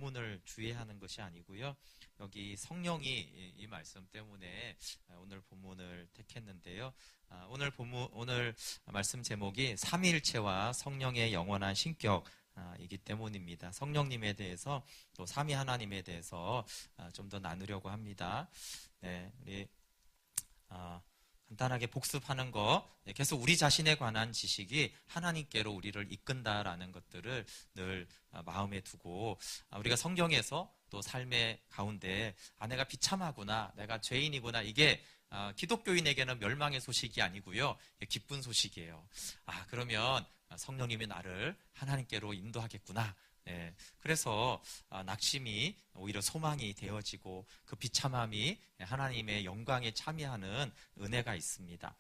본문을 주의하는 것이 아니고요. 여기 성령이 이 말씀 때문에 오늘 본문을 택했는데요. 오늘 말씀 제목이 삼위일체와 성령의 영원한 신격이기 때문입니다. 성령님에 대해서 또 삼위 하나님에 대해서 좀 더 나누려고 합니다. 네, 우리 간단하게 복습하는 거, 계속 우리 자신에 관한 지식이 하나님께로 우리를 이끈다라는 것들을 늘 마음에 두고, 우리가 성경에서 또 삶의 가운데 내가 비참하구나, 내가 죄인이구나, 이게 기독교인에게는 멸망의 소식이 아니고요, 기쁜 소식이에요. 그러면 성령님이 나를 하나님께로 인도하겠구나. 네, 그래서 낙심이 오히려 소망이 되어지고 그 비참함이 하나님의 영광에 참여하는 은혜가 있습니다.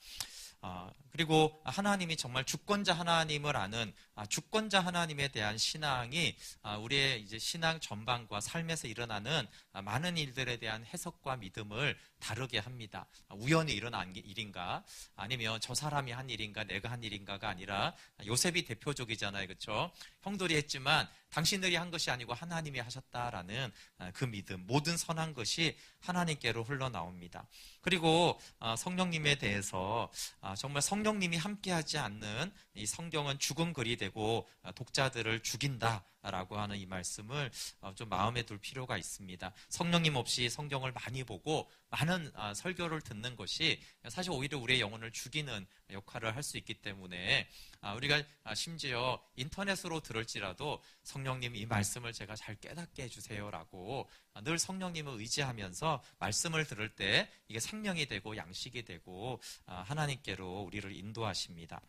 그리고 하나님이 정말 주권자 하나님을 아는 주권자 하나님에 대한 신앙이 우리의 이제 신앙 전반과 삶에서 일어나는 많은 일들에 대한 해석과 믿음을 다르게 합니다. 우연히 일어난 일인가, 아니면 저 사람이 한 일인가, 내가 한 일인가가 아니라, 요셉이 대표적이잖아요, 그렇죠? 형들이 했지만 당신들이 한 것이 아니고 하나님이 하셨다라는 그 믿음, 모든 선한 것이 하나님께로 흘러나옵니다. 그리고 성령님에 대해서 정말 성령님이 함께하지 않는 이 성경은 죽은 글이 되고 독자들을 죽인다라고 하는 이 말씀을 좀 마음에 둘 필요가 있습니다. 성령님 없이 성경을 많이 보고 많은 설교를 듣는 것이 사실 오히려 우리의 영혼을 죽이는 역할을 할 수 있기 때문에, 우리가 심지어 인터넷으로 들을지라도 성령님 이 말씀을 제가 잘 깨닫게 해주세요라고 늘 성령님을 의지하면서 말씀을 들을 때 이게 생명이 되고 양식이 되고 하나님께로 우리를 인도하십니다.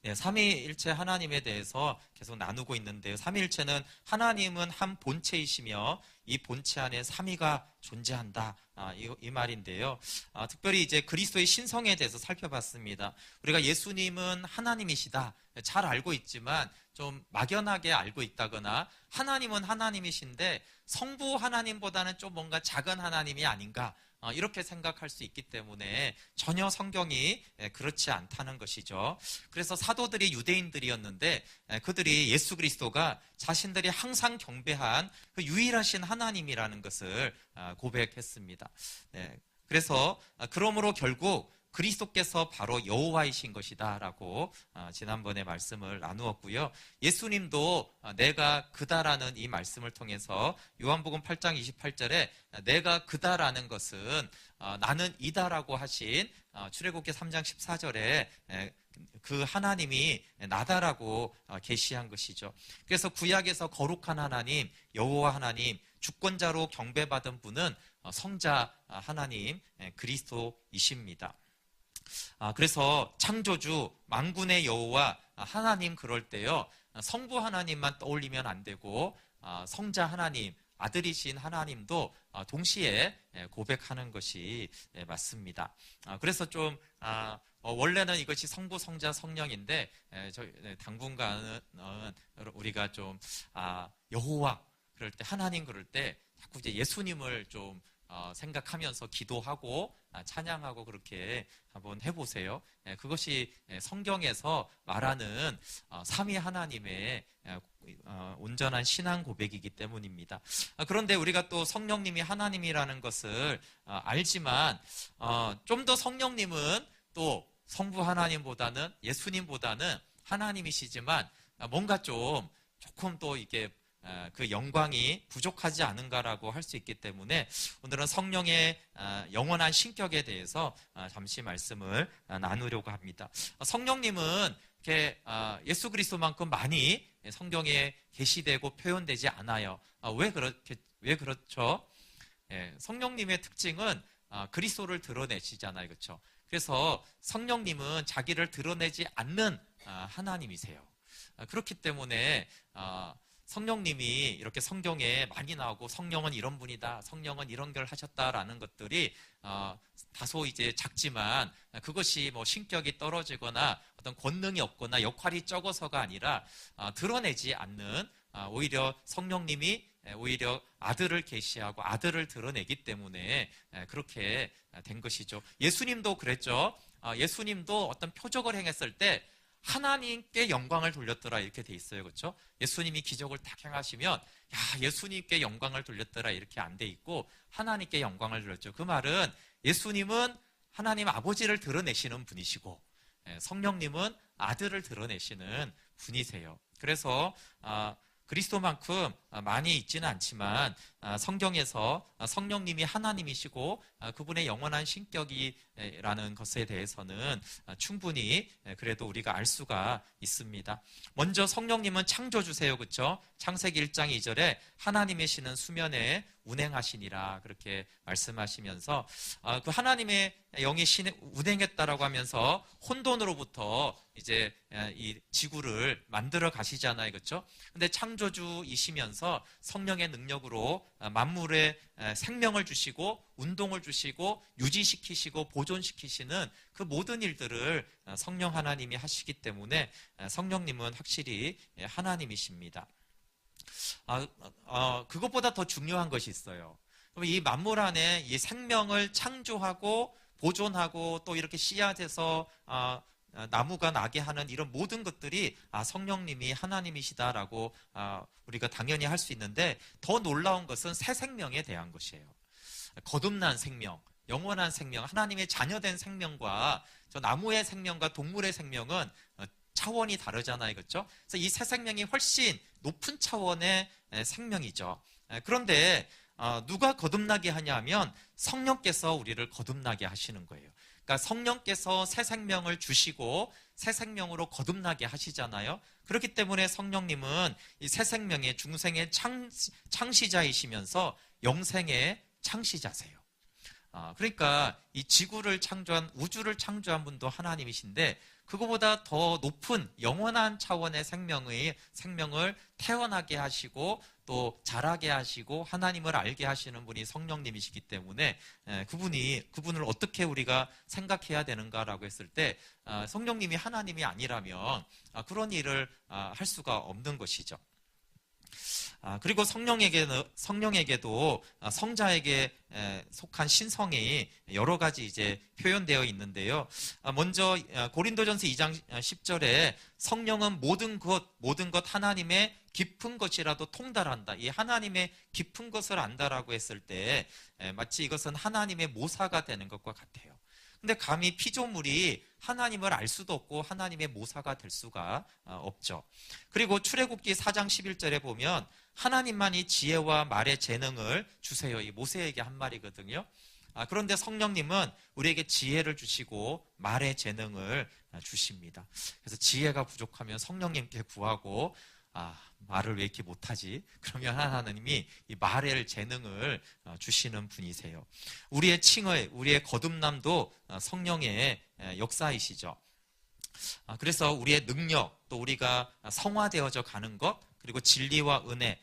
네, 삼위일체 하나님에 대해서 계속 나누고 있는데요. 삼위일체는 하나님은 한 본체이시며 이 본체 안에 삼위가 존재한다, 이 말인데요. 특별히 이제 그리스도의 신성에 대해서 살펴봤습니다. 우리가 예수님은 하나님이시다 잘 알고 있지만 좀 막연하게 알고 있다거나, 하나님은 하나님이신데 성부 하나님보다는 좀 뭔가 작은 하나님이 아닌가, 이렇게 생각할 수 있기 때문에 전혀 성경이 그렇지 않다는 것이죠. 그래서 사도들이 유대인들이었는데 그들이 예수 그리스도가 자신들이 항상 경배한 그 유일하신 하나님이라는 것을 고백했습니다. 그래서 그러므로 결국 그리스도께서 바로 여호와이신 것이다 라고 지난번에 말씀을 나누었고요. 예수님도 내가 그다라는 이 말씀을 통해서 요한복음 8장 28절에 내가 그다라는 것은 나는 이다라고 하신 출애굽기 3장 14절에 그 하나님이 나다라고 계시한 것이죠. 그래서 구약에서 거룩한 하나님, 여호와 하나님, 주권자로 경배받은 분은 성자 하나님 그리스도이십니다. 그래서 창조주 만군의 여호와 하나님, 그럴 때요 성부 하나님만 떠올리면 안 되고 성자 하나님, 아들이신 하나님도 동시에 고백하는 것이 맞습니다. 그래서 좀 원래는 이것이 성부, 성자, 성령인데 당분간은 우리가 좀 여호와 그럴 때, 하나님 그럴 때 자꾸 이제 예수님을 좀 생각하면서 기도하고 찬양하고 그렇게 한번 해보세요. 그것이 성경에서 말하는 삼위 하나님의 온전한 신앙 고백이기 때문입니다. 그런데 우리가 또 성령님이 하나님이라는 것을 알지만 좀 더 성령님은 또 성부 하나님보다는, 예수님보다는 하나님이시지만 뭔가 조금 또 이게 그 영광이 부족하지 않은가라고 할 수 있기 때문에 오늘은 성령의 영원한 신격에 대해서 잠시 말씀을 나누려고 합니다. 성령님은 이렇게 예수 그리스도만큼 많이 성경에 계시되고 표현되지 않아요. 왜 그렇죠? 성령님의 특징은 그리스도를 드러내시잖아요, 그렇죠? 그래서 성령님은 자기를 드러내지 않는 하나님이세요. 그렇기 때문에 성령님이 이렇게 성경에 많이 나오고 성령은 이런 분이다, 성령은 이런 걸 하셨다라는 것들이 다소 이제 작지만 그것이 뭐 신격이 떨어지거나 어떤 권능이 없거나 역할이 적어서가 아니라 드러내지 않는, 오히려 성령님이 오히려 아들을 계시하고 아들을 드러내기 때문에 그렇게 된 것이죠. 예수님도 그랬죠. 예수님도 어떤 표적을 행했을 때 하나님께 영광을 돌렸더라 이렇게 돼 있어요, 그렇죠? 예수님이 기적을 딱 행하시면 야, 예수님께 영광을 돌렸더라 이렇게 안 돼 있고 하나님께 영광을 돌렸죠. 그 말은 예수님은 하나님 아버지를 드러내시는 분이시고 성령님은 아들을 드러내시는 분이세요. 그래서 그리스도만큼 많이 있지는 않지만 성경에서 성령님이 하나님이시고 그분의 영원한 신격이라는 것에 대해서는 충분히 그래도 우리가 알 수가 있습니다. 먼저 성령님은 창조주세요. 그렇죠? 창세기 1장 2절에 하나님이시는 수면에 운행하시니라 그렇게 말씀하시면서 그 하나님의 영이 운행했다라고 하면서 혼돈으로부터 이제 이 지구를 만들어 가시잖아요. 그렇죠? 근데 창조주이시면서 성령의 능력으로 만물에 생명을 주시고 운동을 주시고 유지시키시고 보존시키시는 그 모든 일들을 성령 하나님이 하시기 때문에 성령님은 확실히 하나님이십니다. 그것보다 더 중요한 것이 있어요. 이 만물 안에 이 생명을 창조하고 보존하고 또 이렇게 씨앗에서 나무가 나게 하는 이런 모든 것들이 성령님이 하나님이시다라고 우리가 당연히 할 수 있는데 더 놀라운 것은 새 생명에 대한 것이에요. 거듭난 생명, 영원한 생명, 하나님의 자녀된 생명과 저 나무의 생명과 동물의 생명은 차원이 다르잖아요. 그렇죠? 그래서 이 새 생명이 훨씬 높은 차원의 생명이죠. 그런데 누가 거듭나게 하냐 하면 성령께서 우리를 거듭나게 하시는 거예요. 그러니까 성령께서 새 생명을 주시고 새 생명으로 거듭나게 하시잖아요. 그렇기 때문에 성령님은 이 새 생명의 중생의 창시자이시면서 영생의 창시자세요. 그러니까 이 지구를 창조한 우주를 창조한 분도 하나님이신데 그거보다 더 높은 영원한 차원의 생명을 태어나게 하시고 또 자라게 하시고 하나님을 알게 하시는 분이 성령님이시기 때문에 그분을 어떻게 우리가 생각해야 되는가라고 했을 때 성령님이 하나님이 아니라면 그런 일을 할 수가 없는 것이죠. 그리고 성령에게도 성자에게 속한 신성이 여러 가지 이제 표현되어 있는데요. 먼저 고린도전서 2장 10절에 성령은 모든 것 하나님의 깊은 것이라도 통달한다. 이 하나님의 깊은 것을 안다라고 했을 때 마치 이것은 하나님의 모사가 되는 것과 같아요. 근데 감히 피조물이 하나님을 알 수도 없고 하나님의 모사가 될 수가 없죠. 그리고 출애굽기 4장 11절에 보면 하나님만이 지혜와 말의 재능을 주세요. 이 모세에게 한 말이거든요. 그런데 성령님은 우리에게 지혜를 주시고 말의 재능을 주십니다. 그래서 지혜가 부족하면 성령님께 구하고 말을 왜 이렇게 못하지? 그러면 하나님이 이 말의 재능을 주시는 분이세요. 우리의 칭의, 우리의 거듭남도 성령의 역사이시죠. 그래서 우리의 능력, 또 우리가 성화되어져 가는 것, 그리고 진리와 은혜,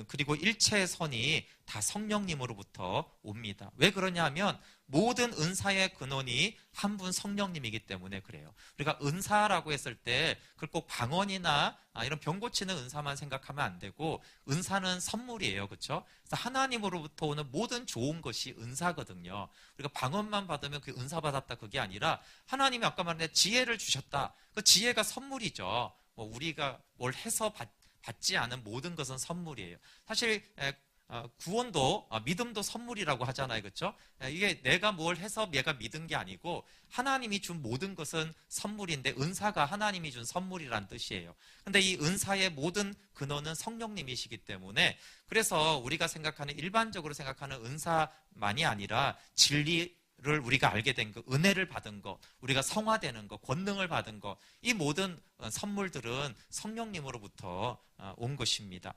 그리고 일체의 선이 다 성령님으로부터 옵니다. 왜 그러냐 하면 모든 은사의 근원이 한 분 성령님이기 때문에 그래요. 우리가 은사라고 했을 때 그걸 꼭 방언이나 이런 병 고치는 은사만 생각하면 안 되고 은사는 선물이에요. 그렇죠? 그래서 하나님으로부터 오는 모든 좋은 것이 은사거든요. 우리가 방언만 받으면 그 은사 받았다 그게 아니라 하나님이 아까 말한 지혜를 주셨다. 그 지혜가 선물이죠. 우리가 뭘 해서 받지 않은 모든 것은 선물이에요. 사실 구원도 믿음도 선물이라고 하잖아요. 그렇죠? 이게 내가 뭘 해서 얘가 믿은 게 아니고 하나님이 준 모든 것은 선물인데 은사가 하나님이 준 선물이란 뜻이에요. 근데 이 은사의 모든 근원은 성령님이시기 때문에 그래서 우리가 일반적으로 생각하는 은사만이 아니라 진리를 우리가 알게 된 것, 은혜를 받은 것, 우리가 성화되는 것, 권능을 받은 것, 이 모든 선물들은 성령님으로부터 온 것입니다.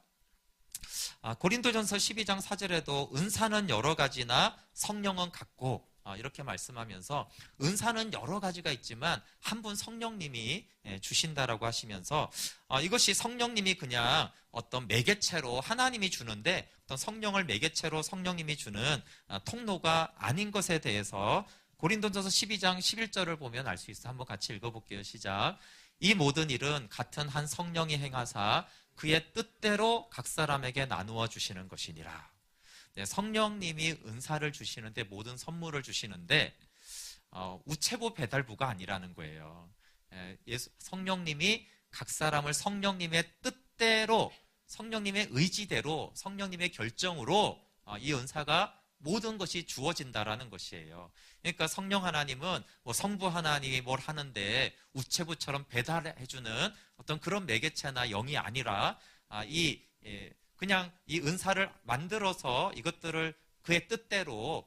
고린도전서 12장 4절에도 은사는 여러 가지나 성령은 같고 이렇게 말씀하면서 은사는 여러 가지가 있지만 한 분 성령님이 주신다라고 하시면서 이것이 성령님이 그냥 어떤 매개체로 하나님이 주는데 어떤 성령을 매개체로 성령님이 주는 통로가 아닌 것에 대해서 고린도전서 12장 11절을 보면 알 수 있어요. 한번 같이 읽어볼게요. 시작. 이 모든 일은 같은 한 성령이 행하사 그의 뜻대로 각 사람에게 나누어 주시는 것이니라. 성령님이 은사를 주시는데 모든 선물을 주시는데 우체부 배달부가 아니라는 거예요. 성령님이 각 사람을 성령님의 뜻대로 성령님의 의지대로 성령님의 결정으로 이 은사가 모든 것이 주어진다라는 것이에요. 그러니까 성령 하나님은 뭐 성부 하나님이 뭘 하는데 우체부처럼 배달해주는 어떤 그런 매개체나 영이 아니라 그냥 이 은사를 만들어서 이것들을 그의 뜻대로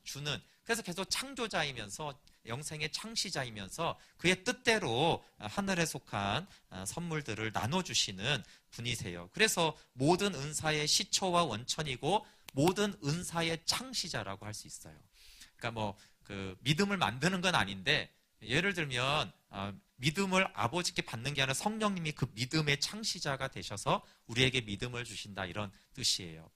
주는, 그래서 계속 창조자이면서 영생의 창시자이면서 그의 뜻대로 하늘에 속한 선물들을 나눠주시는 분이세요. 그래서 모든 은사의 시초와 원천이고 모든 은사의 창시자라고 할 수 있어요. 그러니까 믿음을 만드는 건 아닌데, 예를 들면 믿음을 아버지께 받는 게 아니라 성령님이 그 믿음의 창시자가 되셔서 우리에게 믿음을 주신다, 이런 뜻이에요.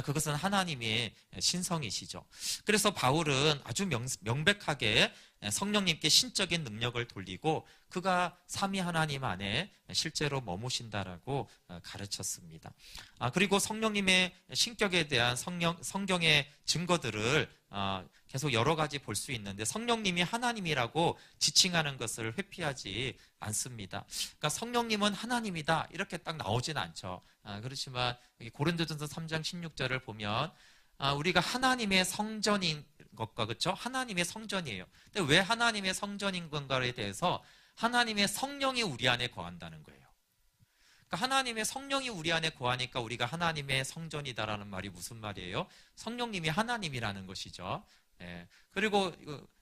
그것은 하나님의 신성이시죠. 그래서 바울은 아주 명백하게 성령님께 신적인 능력을 돌리고 그가 삼위 하나님 안에 실제로 머무신다라고 가르쳤습니다. 그리고 성령님의 신격에 대한 성경의 증거들을 계속 여러 가지 볼 수 있는데, 성령님이 하나님이라고 지칭하는 것을 회피하지 않습니다. 그러니까 성령님은 하나님이다 이렇게 딱 나오진 않죠. 그렇지만 고린도전서 3장 16절을 보면 우리가 하나님의 성전인 것과, 그렇죠? 하나님의 성전이에요. 근데 왜 하나님의 성전인 건가에 대해서 하나님의 성령이 우리 안에 거한다는 거예요. 그러니까 하나님의 성령이 우리 안에 거하니까 우리가 하나님의 성전이다라는 말이 무슨 말이에요? 성령님이 하나님이라는 것이죠. 그리고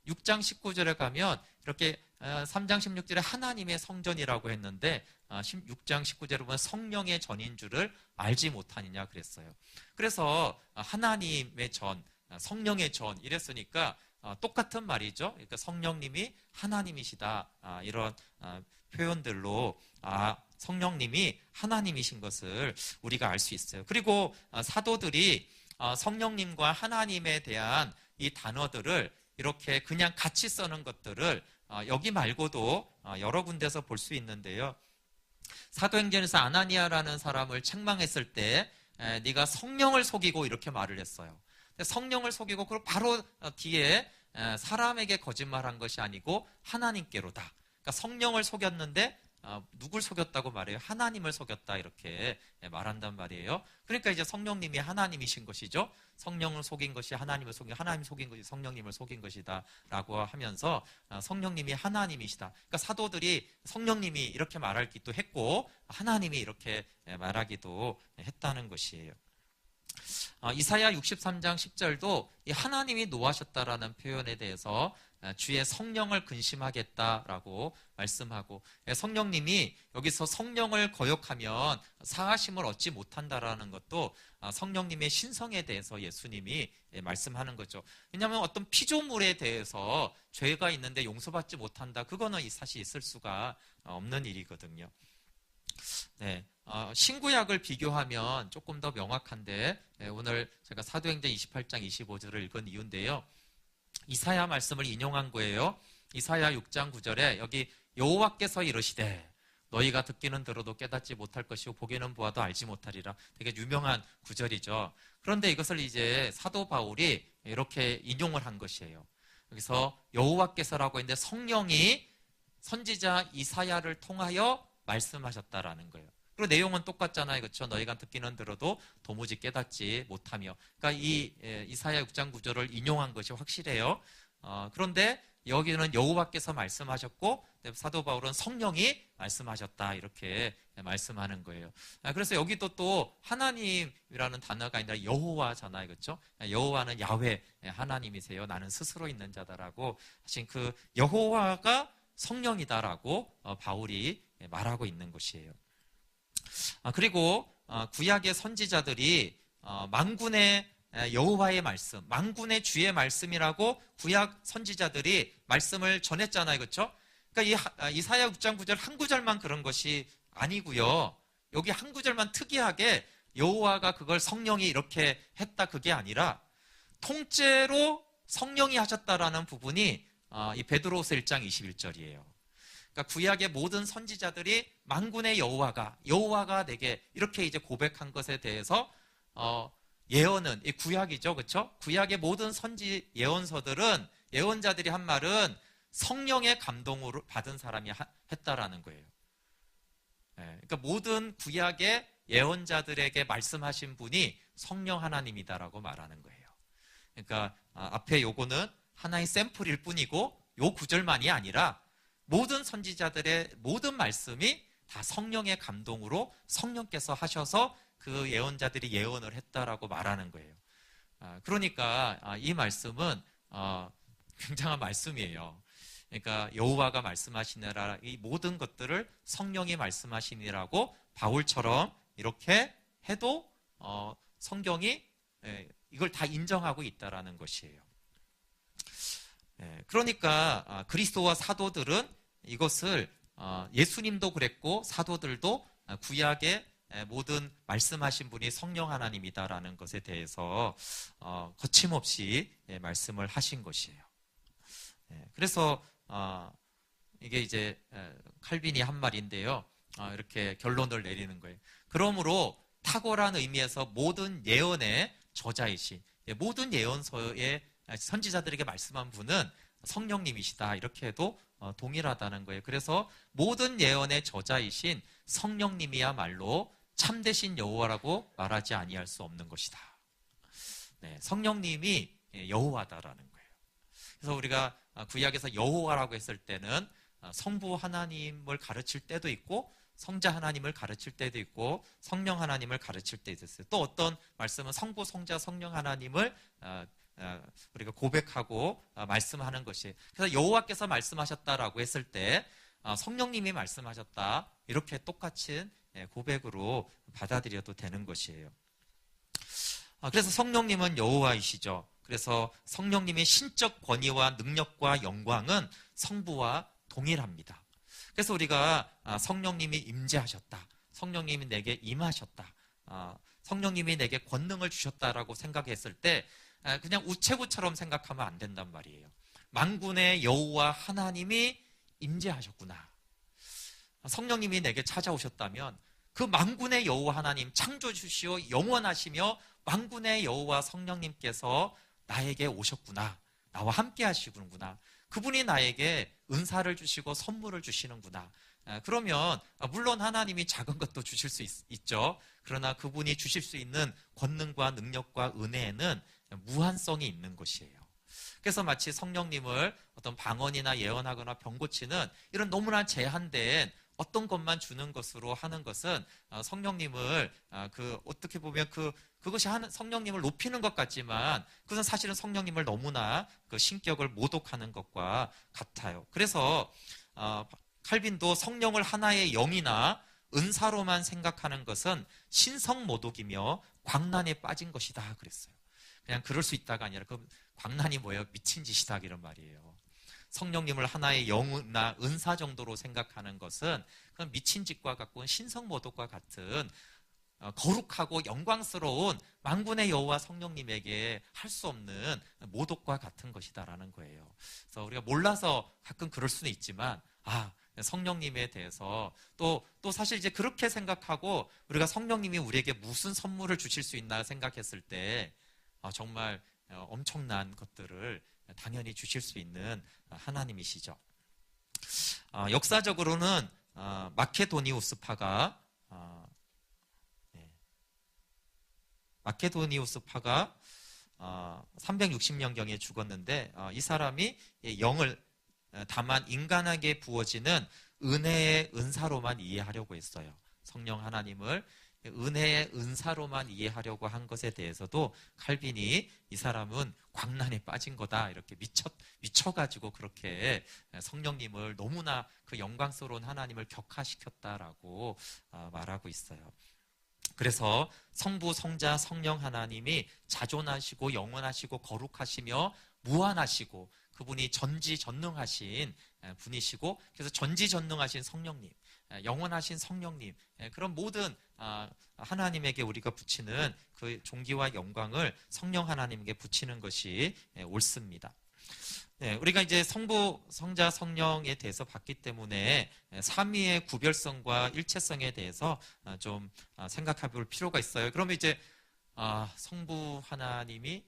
6장 19절에 가면 이렇게 3장 16절에 하나님의 성전이라고 했는데 6장 19절에 보면 성령의 전인 줄을 알지 못하느냐 그랬어요. 그래서 하나님의 전, 성령의 전 이랬으니까 똑같은 말이죠. 그러니까 성령님이 하나님이시다, 이런 표현들로 성령님이 하나님이신 것을 우리가 알 수 있어요. 그리고 사도들이 성령님과 하나님에 대한 이 단어들을 이렇게 그냥 같이 써는 것들을 여기 말고도 여러 군데서 볼 수 있는데요. 사도행전에서 아나니아라는 사람을 책망했을 때 네가 성령을 속이고 이렇게 말을 했어요. 성령을 속이고 그리고 바로 뒤에 사람에게 거짓말한 것이 아니고 하나님께로다. 그러니까 성령을 속였는데 누굴 속였다고 말해요? 하나님을 속였다, 이렇게 말한단 말이에요. 그러니까 이제 성령님이 하나님이신 것이죠. 성령을 속인 것이 하나님을 속인, 하나님 속인 것이 성령님을 속인 것이다 라고 하면서 성령님이 하나님이시다. 그러니까 사도들이 성령님이 이렇게 말하기도 했고 하나님이 이렇게 말하기도 했다는 것이에요. 이사야 63장 10절도 이 하나님이 노하셨다라는 표현에 대해서 주의 성령을 근심하겠다라고 말씀하고, 성령님이 여기서 성령을 거역하면 사하심을 얻지 못한다라는 것도 성령님의 신성에 대해서 예수님이 말씀하는 거죠. 왜냐하면 어떤 피조물에 대해서 죄가 있는데 용서받지 못한다, 그거는 사실 있을 수가 없는 일이거든요. 네, 신구약을 비교하면 조금 더 명확한데 오늘 제가 사도행전 28장 25절을 읽은 이유인데요. 이사야 말씀을 인용한 거예요. 이사야 6장 9절에 여기 여호와께서 이르시되 너희가 듣기는 들어도 깨닫지 못할 것이고 보기는 보아도 알지 못하리라. 되게 유명한 구절이죠. 그런데 이것을 이제 사도 바울이 이렇게 인용을 한 것이에요. 여기서 여호와께서라고 했는데 성령이 선지자 이사야를 통하여 말씀하셨다라는 거예요. 그리고 내용은 똑같잖아요. 그렇죠? 너희가 듣기는 들어도 도무지 깨닫지 못하며. 그러니까 이 이사야 6장 9절을 인용한 것이 확실해요. 그런데 여기는 여호와께서 말씀하셨고 사도 바울은 성령이 말씀하셨다, 이렇게 말씀하는 거예요. 그래서 여기도 또 하나님이라는 단어가 아니라 여호와잖아요. 그렇죠? 여호와는 야훼, 하나님이세요. 나는 스스로 있는 자다라고 하신 그 여호와가 성령이다라고 바울이 말하고 있는 것이에요. 그리고 구약의 선지자들이 만군의 여호와의 말씀, 만군의 주의 말씀이라고 구약 선지자들이 말씀을 전했잖아요. 그렇죠? 그러니까 이사야 6장 9절 한 구절만 그런 것이 아니고요. 여기 한 구절만 특이하게 여호와가 그걸 성령이 이렇게 했다, 그게 아니라 통째로 성령이 하셨다라는 부분이 이 베드로후서 1장 21절이에요. 그러니까 구약의 모든 선지자들이 만군의 여호와가 내게 이렇게 이제 고백한 것에 대해서 예언은 이 구약이죠, 그렇죠? 구약의 모든 선지 예언서들은 예언자들이 한 말은 성령의 감동으로 받은 사람이 했다라는 거예요. 그러니까 모든 구약의 예언자들에게 말씀하신 분이 성령 하나님이다라고 말하는 거예요. 그러니까 앞에 요거는 하나의 샘플일 뿐이고 요 구절만이 아니라 모든 선지자들의 모든 말씀이 다 성령의 감동으로 성령께서 하셔서 그 예언자들이 예언을 했다라고 말하는 거예요. 그러니까 이 말씀은 굉장한 말씀이에요. 그러니까 여호와가 말씀하시느라 이 모든 것들을 성령이 말씀하시니라고 바울처럼 이렇게 해도 성경이 이걸 다 인정하고 있다라는 것이에요. 그러니까 그리스도와 사도들은 이것을 예수님도 그랬고 사도들도 구약의 모든 말씀하신 분이 성령 하나님이다라는 것에 대해서 거침없이 말씀을 하신 것이에요. 그래서 이게 이제 칼빈이 한 말인데요. 이렇게 결론을 내리는 거예요. 그러므로 탁월한 의미에서 모든 예언의 저자이신, 모든 예언서의 선지자들에게 말씀한 분은 성령님이시다, 이렇게 해도 동일하다는 거예요. 그래서 모든 예언의 저자이신 성령님이야말로 참되신 여호와라고 말하지 아니할 수 없는 것이다. 성령님이 여호와다라는 거예요. 그래서 우리가 구약에서 여호와라고 했을 때는 성부 하나님을 가르칠 때도 있고 성자 하나님을 가르칠 때도 있고 성령 하나님을 가르칠 때도 있어요. 또 어떤 말씀은 성부, 성자, 성령 하나님을 우리가 고백하고 말씀하는 것이, 그래서 여호와께서 말씀하셨다라고 했을 때 성령님이 말씀하셨다, 이렇게 똑같은 고백으로 받아들여도 되는 것이에요. 그래서 성령님은 여호와이시죠. 그래서 성령님의 신적 권위와 능력과 영광은 성부와 동일합니다. 그래서 우리가 성령님이 임재하셨다, 성령님이 내게 임하셨다, 성령님이 내게 권능을 주셨다라고 생각했을 때 그냥 우체국처럼 생각하면 안 된단 말이에요. 만군의 여호와 하나님이 임재하셨구나. 성령님이 내게 찾아오셨다면 그 만군의 여호와 하나님, 창조주시오 영원하시며 만군의 여호와 성령님께서 나에게 오셨구나, 나와 함께 하시는구나, 그분이 나에게 은사를 주시고 선물을 주시는구나. 그러면 물론 하나님이 작은 것도 주실 수 있죠. 그러나 그분이 주실 수 있는 권능과 능력과 은혜에는 무한성이 있는 것이에요. 그래서 마치 성령님을 어떤 방언이나 예언하거나 병 고치는 이런 너무나 제한된 어떤 것만 주는 것으로 하는 것은 성령님을 어떻게 보면 그것이 성령님을 높이는 것 같지만 그것은 사실은 성령님을 너무나 그 신격을 모독하는 것과 같아요. 그래서 칼빈도 성령을 하나의 영이나 은사로만 생각하는 것은 신성모독이며 광란에 빠진 것이다 그랬어요. 그냥 그럴 수 있다가 아니라 그 광란이 뭐예요? 미친 짓이다, 이런 말이에요. 성령님을 하나의 영이나 은사 정도로 생각하는 것은 그건 미친 짓과 같고 신성모독과 같은 거룩하고 영광스러운 만군의 여호와 성령님에게 할 수 없는 모독과 같은 것이다라는 거예요. 그래서 우리가 몰라서 가끔 그럴 수는 있지만 성령님에 대해서 또 사실 이제 그렇게 생각하고 우리가 성령님이 우리에게 무슨 선물을 주실 수 있나 생각했을 때 정말 엄청난 것들을 당연히 주실 수 있는 하나님이시죠. 역사적으로는 마케도니우스파가 360년경에 죽었는데 이 사람이 영을 다만 인간에게 부어지는 은혜의 은사로만 이해하려고 했어요. 성령 하나님을 은혜의 은사로만 이해하려고 한 것에 대해서도 칼빈이 이 사람은 광란에 빠진 거다, 이렇게 미쳐가지고 그렇게 성령님을 너무나 그 영광스러운 하나님을 격하시켰다라고 말하고 있어요. 그래서 성부, 성자, 성령 하나님이 자존하시고 영원하시고 거룩하시며 무한하시고 그분이 전지전능하신 분이시고, 그래서 전지전능하신 성령님, 영원하신 성령님, 그런 모든 하나님에게 우리가 붙이는 그 존귀와 영광을 성령 하나님에게 붙이는 것이 옳습니다. 우리가 이제 성부, 성자, 성령에 대해서 봤기 때문에 삼위의 구별성과 일체성에 대해서 좀 생각해 볼 필요가 있어요. 그러면 이제 성부 하나님이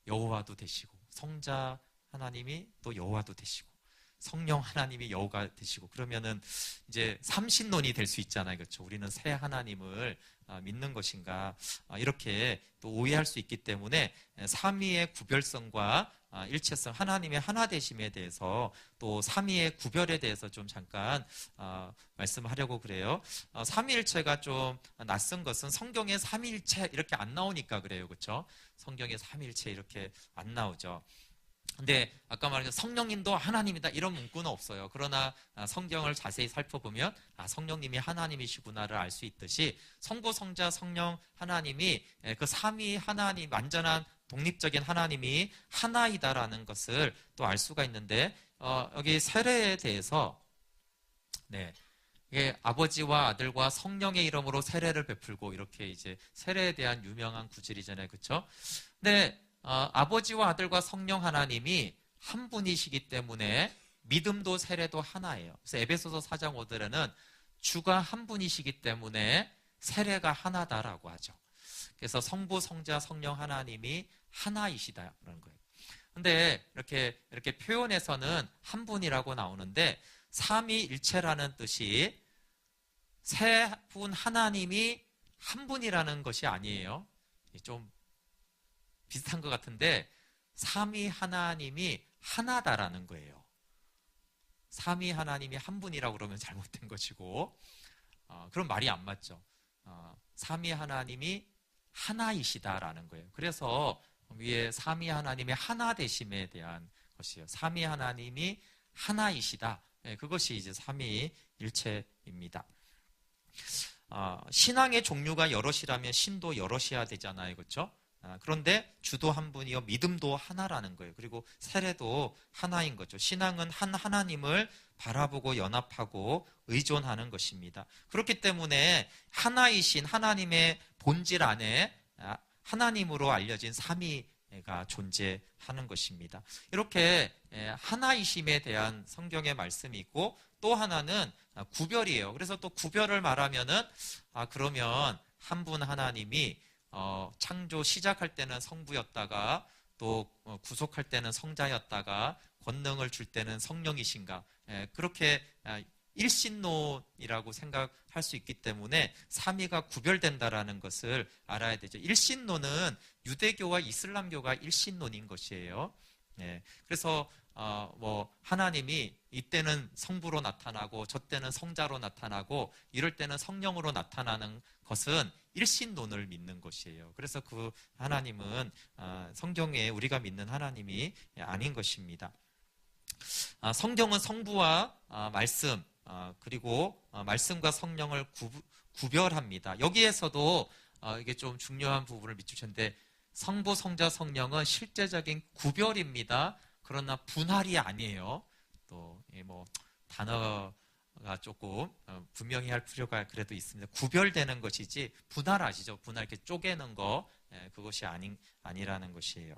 여호와도 되시고, 성자 하나님이 또 여호와도 되시고, 성령 하나님이 여호가 되시고, 그러면은 이제 삼신론이 될 수 있잖아요. 그렇죠? 우리는 세 하나님을 믿는 것인가, 이렇게 또 오해할 수 있기 때문에 삼위의 구별성과 일체성, 하나님의 하나 되심에 대해서 또 삼위의 구별에 대해서 좀 잠깐 말씀하려고 그래요. 삼위일체가 좀 낯선 것은 성경에 삼위일체 이렇게 안 나오니까 그래요. 그렇죠? 성경에 삼위일체 이렇게 안 나오죠. 근데 아까 말한 성령님도 하나님이다 이런 문구는 없어요. 그러나 성경을 자세히 살펴보면 성령님이 하나님이시구나를 알 수 있듯이 성부, 성자, 성령 하나님이 그 삼위 하나님, 완전한 독립적인 하나님이 하나이다라는 것을 또 알 수가 있는데, 여기 세례에 대해서 이게 아버지와 아들과 성령의 이름으로 세례를 베풀고, 이렇게 이제 세례에 대한 유명한 구절이잖아요. 그렇죠? 근데 아버지와 아들과 성령 하나님이 한 분이시기 때문에 믿음도 세례도 하나예요. 그래서 에베소서 4장 5절에는 주가 한 분이시기 때문에 세례가 하나다라고 하죠. 그래서 성부, 성자, 성령 하나님이 하나이시다 그런 거예요. 근데 이렇게 표현에서는 한 분이라고 나오는데 삼위일체라는 뜻이 세 분 하나님이 한 분이라는 것이 아니에요. 좀 비슷한 것 같은데 삼위 하나님이 하나다라는 거예요. 삼위 하나님이 한 분이라고 그러면 잘못된 것이고, 그럼 말이 안 맞죠. 삼위 하나님이 하나이시다라는 거예요. 그래서 위에 삼위 하나님의 하나 되심에 대한 것이에요. 삼위 하나님이 하나이시다. 그것이 이제 삼위일체입니다. 신앙의 종류가 여럿이라면 신도 여럿이어야 되잖아요. 그렇죠? 그런데 주도 한 분이요 믿음도 하나라는 거예요. 그리고 세례도 하나인 거죠. 신앙은 한 하나님을 바라보고 연합하고 의존하는 것입니다. 그렇기 때문에 하나이신 하나님의 본질 안에 하나님으로 알려진 삼위가 존재하는 것입니다. 이렇게 하나이심에 대한 성경의 말씀이 있고, 또 하나는 구별이에요. 그래서 또 구별을 말하면은 그러면 한 분 하나님이 창조 시작할 때는 성부였다가 또 구속할 때는 성자였다가 권능을 줄 때는 성령이신가, 그렇게 일신론이라고 생각할 수 있기 때문에 삼위가 구별된다라는 것을 알아야 되죠. 일신론은 유대교와 이슬람교가 일신론인 것이에요. 그래서 하나님이 이때는 성부로 나타나고 저 때는 성자로 나타나고 이럴 때는 성령으로 나타나는 것은 일신론을 믿는 것이에요. 그래서 그 하나님은 성경에 우리가 믿는 하나님이 아닌 것입니다. 성경은 성부와 말씀, 그리고 말씀과 성령을 구별합니다. 여기에서도 이게 좀 중요한 부분을 밑주셨는데, 성부, 성자, 성령은 실제적인 구별입니다. 그러나 분할이 아니에요. 또 단어가 조금 분명히 할 필요가 그래도 있습니다. 구별되는 것이지 분할 아시죠? 분할 이렇게 쪼개는 거, 그것이 아니라는 것이에요.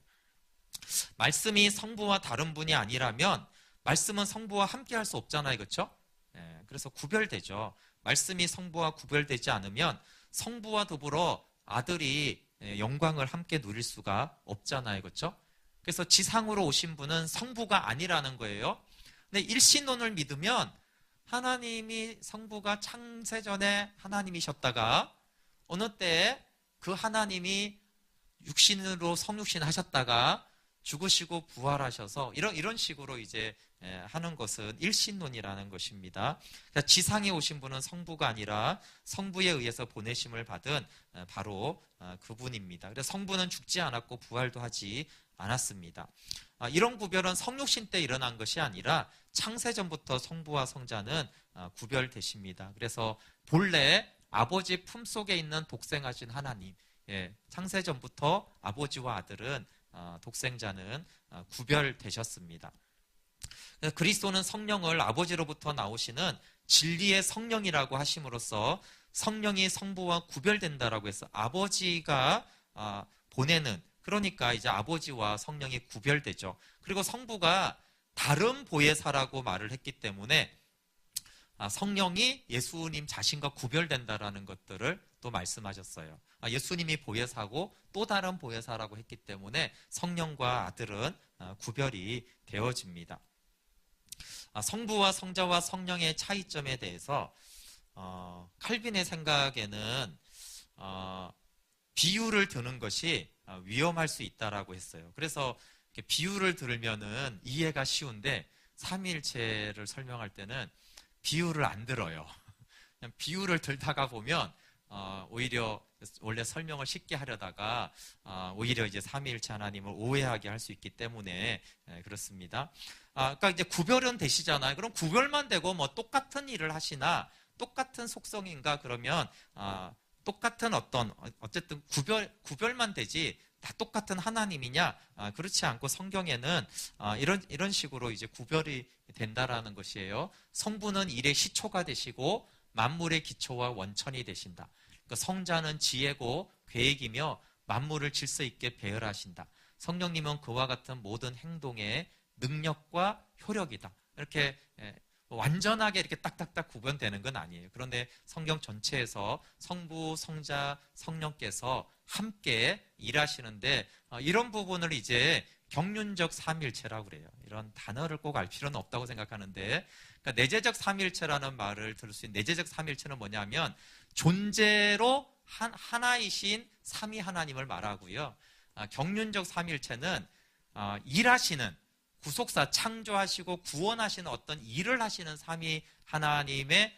말씀이 성부와 다른 분이 아니라면 말씀은 성부와 함께 할 수 없잖아요. 그렇죠? 그래서 구별되죠. 말씀이 성부와 구별되지 않으면 성부와 더불어 아들이 영광을 함께 누릴 수가 없잖아요. 그렇죠? 그래서 지상으로 오신 분은 성부가 아니라는 거예요. 근데 일신론을 믿으면 하나님이 성부가 창세전에 하나님이셨다가 어느 때에 그 하나님이 육신으로 성육신 하셨다가 죽으시고 부활하셔서 이런 식으로 이제 하는 것은 일신론이라는 것입니다. 그러니까 지상에 오신 분은 성부가 아니라 성부에 의해서 보내심을 받은 바로 그분입니다. 그래서 성부는 죽지 않았고 부활도 하지 않았습니다. 이런 구별은 성육신 때 일어난 것이 아니라 창세전부터 성부와 성자는 구별되십니다. 그래서 본래 아버지 품속에 있는 독생하신 하나님, 창세전부터 아버지와 아들은 독생자는 구별되셨습니다. 그리스도는 성령을 아버지로부터 나오시는 진리의 성령이라고 하심으로써 성령이 성부와 구별된다라고 해서 아버지가 보내는, 그러니까 이제 아버지와 성령이 구별되죠. 그리고 성부가 다른 보혜사라고 말을 했기 때문에 성령이 예수님 자신과 구별된다라는 것들을 또 말씀하셨어요. 예수님이 보혜사고 또 다른 보혜사라고 했기 때문에 성령과 아들은 구별이 되어집니다. 성부와 성자와 성령의 차이점에 대해서 칼빈의 생각에는 비유를 드는 것이 위험할 수 있다라고 했어요. 그래서 비유를 들으면은 이해가 쉬운데 삼위일체를 설명할 때는 비유를 안 들어요. 그냥 비유를 들다가 보면 오히려 원래 설명을 쉽게 하려다가 오히려 이제 삼위일체 하나님을 오해하게 할 수 있기 때문에 그렇습니다. 그러니까 이제 구별은 되시잖아요. 그럼 구별만 되고 뭐 똑같은 일을 하시나 똑같은 속성인가 그러면 똑같은 어쨌든 구별만 되지 다 똑같은 하나님이냐? 그렇지 않고 성경에는 이런 식으로 이제 구별이 된다라는 것이에요. 성부는 일의 시초가 되시고 만물의 기초와 원천이 되신다. 그러니까 성자는 지혜고 계획이며 만물을 질서 있게 배열하신다. 성령님은 그와 같은 모든 행동의 능력과 효력이다. 이렇게 완전하게 이렇게 딱딱딱 구분되는 건 아니에요. 그런데 성경 전체에서 성부, 성자, 성령께서 함께 일하시는데 이런 부분을 이제 경륜적 삼일체라고 그래요. 이런 단어를 꼭 알 필요는 없다고 생각하는데 그러니까 내재적 삼일체라는 말을 들을 수 있는 내재적 삼일체는 뭐냐면 존재로 하나이신 삼위 하나님을 말하고요. 경륜적 삼일체는 일하시는 구속사 창조하시고 구원하시는 어떤 일을 하시는 삼위 하나님의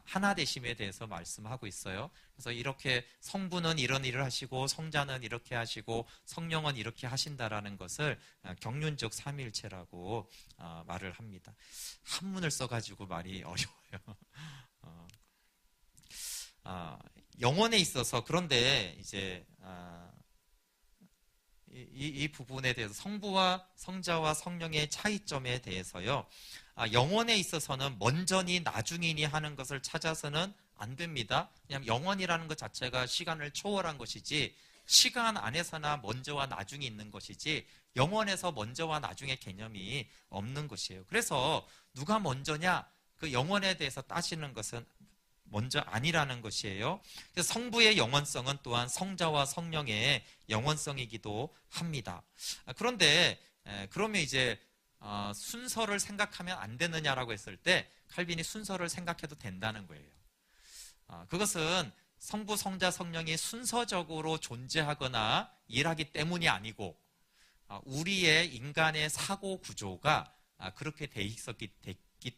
하나 되심에 대해서 말씀하고 있어요. 그래서 이렇게 성부는 이런 일을 하시고 성자는 이렇게 하시고 성령은 이렇게 하신다라는 것을 경륜적 삼위일체라고 말을 합니다. 한문을 써가지고 말이 어려워요. 영혼에 있어서 그런데 이제 이 부분에 대해서 성부와 성자와 성령의 차이점에 대해서요. 영혼에 있어서는 먼저니 나중이니 하는 것을 찾아서는 안 됩니다. 왜냐하면 영혼이라는 것 자체가 시간을 초월한 것이지 시간 안에서나 먼저와 나중이 있는 것이지 영혼에서 먼저와 나중의 개념이 없는 것이에요. 그래서 누가 먼저냐? 그 영혼에 대해서 따지는 것은 먼저 아니라는 것이에요. 그래서 성부의 영원성은 또한 성자와 성령의 영원성이기도 합니다. 그런데 그러면 이제 순서를 생각하면 안 되느냐라고 했을 때 칼빈이 순서를 생각해도 된다는 거예요. 그것은 성부, 성자, 성령이 순서적으로 존재하거나 일하기 때문이 아니고 우리의 인간의 사고 구조가 그렇게 돼 있었기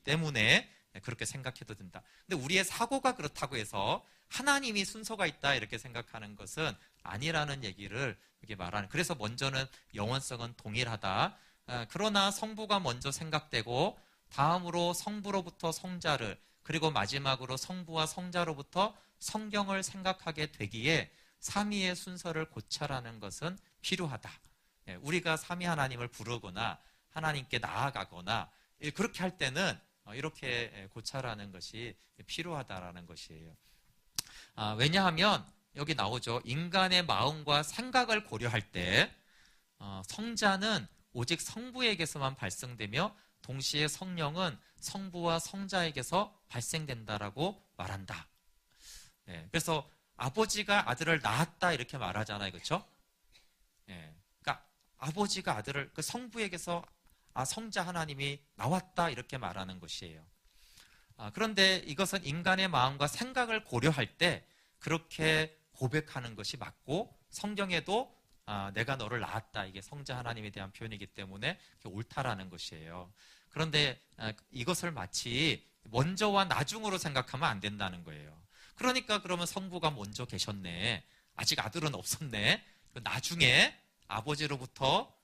때문에 그렇게 생각해도 된다. 근데 우리의 사고가 그렇다고 해서 하나님이 순서가 있다 이렇게 생각하는 것은 아니라는 얘기를 이렇게 말하는. 그래서 먼저는 영원성은 동일하다. 그러나 성부가 먼저 생각되고 다음으로 성부로부터 성자를 그리고 마지막으로 성부와 성자로부터 성경을 생각하게 되기에 삼위의 순서를 고찰하는 것은 필요하다. 우리가 삼위 하나님을 부르거나 하나님께 나아가거나 그렇게 할 때는 이렇게 고찰하는 것이 필요하다라는 것이에요. 왜냐하면 여기 나오죠. 인간의 마음과 생각을 고려할 때 성자는 오직 성부에게서만 발생되며 동시에 성령은 성부와 성자에게서 발생된다라고 말한다. 그래서 아버지가 아들을 낳았다 이렇게 말하잖아요. 그렇죠? 그러니까 아버지가 아들을 그 성부에게서 성자 하나님이 나왔다 이렇게 말하는 것이에요. 그런데 이것은 인간의 마음과 생각을 고려할 때 그렇게 고백하는 것이 맞고 성경에도 내가 너를 낳았다 이게 성자 하나님에 대한 표현이기 때문에 옳다라는 것이에요. 그런데 이것을 마치 먼저와 나중으로 생각하면 안 된다는 거예요. 그러니까 그러면 성부가 먼저 계셨네. 아직 아들은 없었네. 나중에 아버지로부터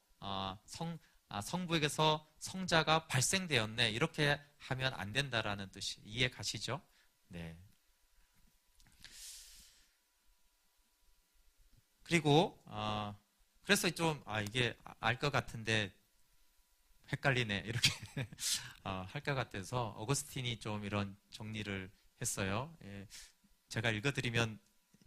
성부에게서 성자가 발생되었네. 이렇게 하면 안 된다라는 뜻이 이해 가시죠? 네. 그리고 그래서 좀 이게 알 것 같은데 헷갈리네 이렇게 할 것 같아서 어거스틴이 좀 이런 정리를 했어요. 제가 읽어드리면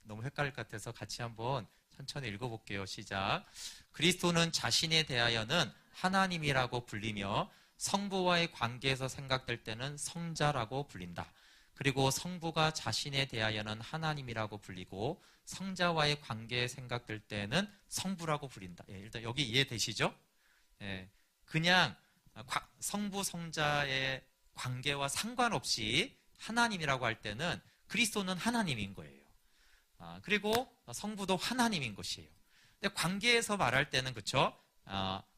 너무 헷갈릴 것 같아서 같이 한번 천천히 읽어볼게요. 시작. 그리스도는 자신에 대하여는 하나님이라고 불리며 성부와의 관계에서 생각될 때는 성자라고 불린다. 그리고 성부가 자신에 대하여는 하나님이라고 불리고 성자와의 관계에 생각될 때는 성부라고 불린다. 일단 여기 이해되시죠? 그냥 성부 성자의 관계와 상관없이 하나님이라고 할 때는 그리스도는 하나님인 거예요. 그리고 성부도 하나님인 것이에요. 근데 관계에서 말할 때는 그렇죠?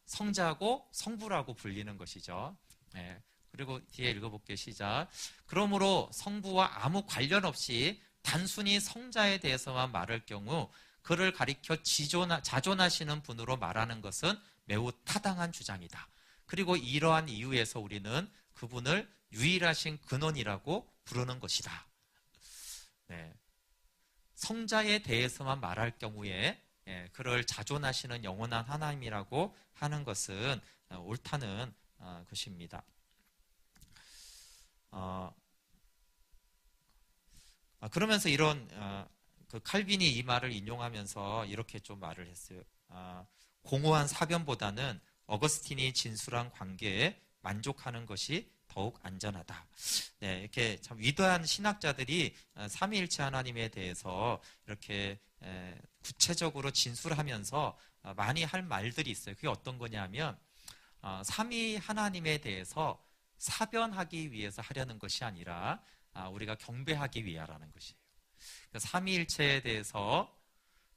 성자고 성부라고 불리는 것이죠. 예, 그리고 뒤에 읽어볼게요. 시작. 그러므로 성부와 아무 관련 없이 단순히 성자에 대해서만 말할 경우 그를 가리켜 자존하시는 분으로 말하는 것은 매우 타당한 주장이다. 그리고 이러한 이유에서 우리는 그분을 유일하신 근원이라고 부르는 것이다. 네. 성자에 대해서만 말할 경우에 그를 자존하시는 영원한 하나님이라고 하는 것은 옳다는 것입니다. 그러면서 이런 그 칼빈이 이 말을 인용하면서 이렇게 좀 말을 했어요. 공허한 사변보다는 어거스틴이 진술한 관계에 만족하는 것이 더욱 안전하다. 네, 이렇게 참 위대한 신학자들이 삼위일체 하나님에 대해서 이렇게 구체적으로 진술하면서 많이 할 말들이 있어요. 그게 어떤 거냐면 삼위 하나님에 대해서 사변하기 위해서 하려는 것이 아니라 우리가 경배하기 위하라는 것이에요. 삼위일체에 대해서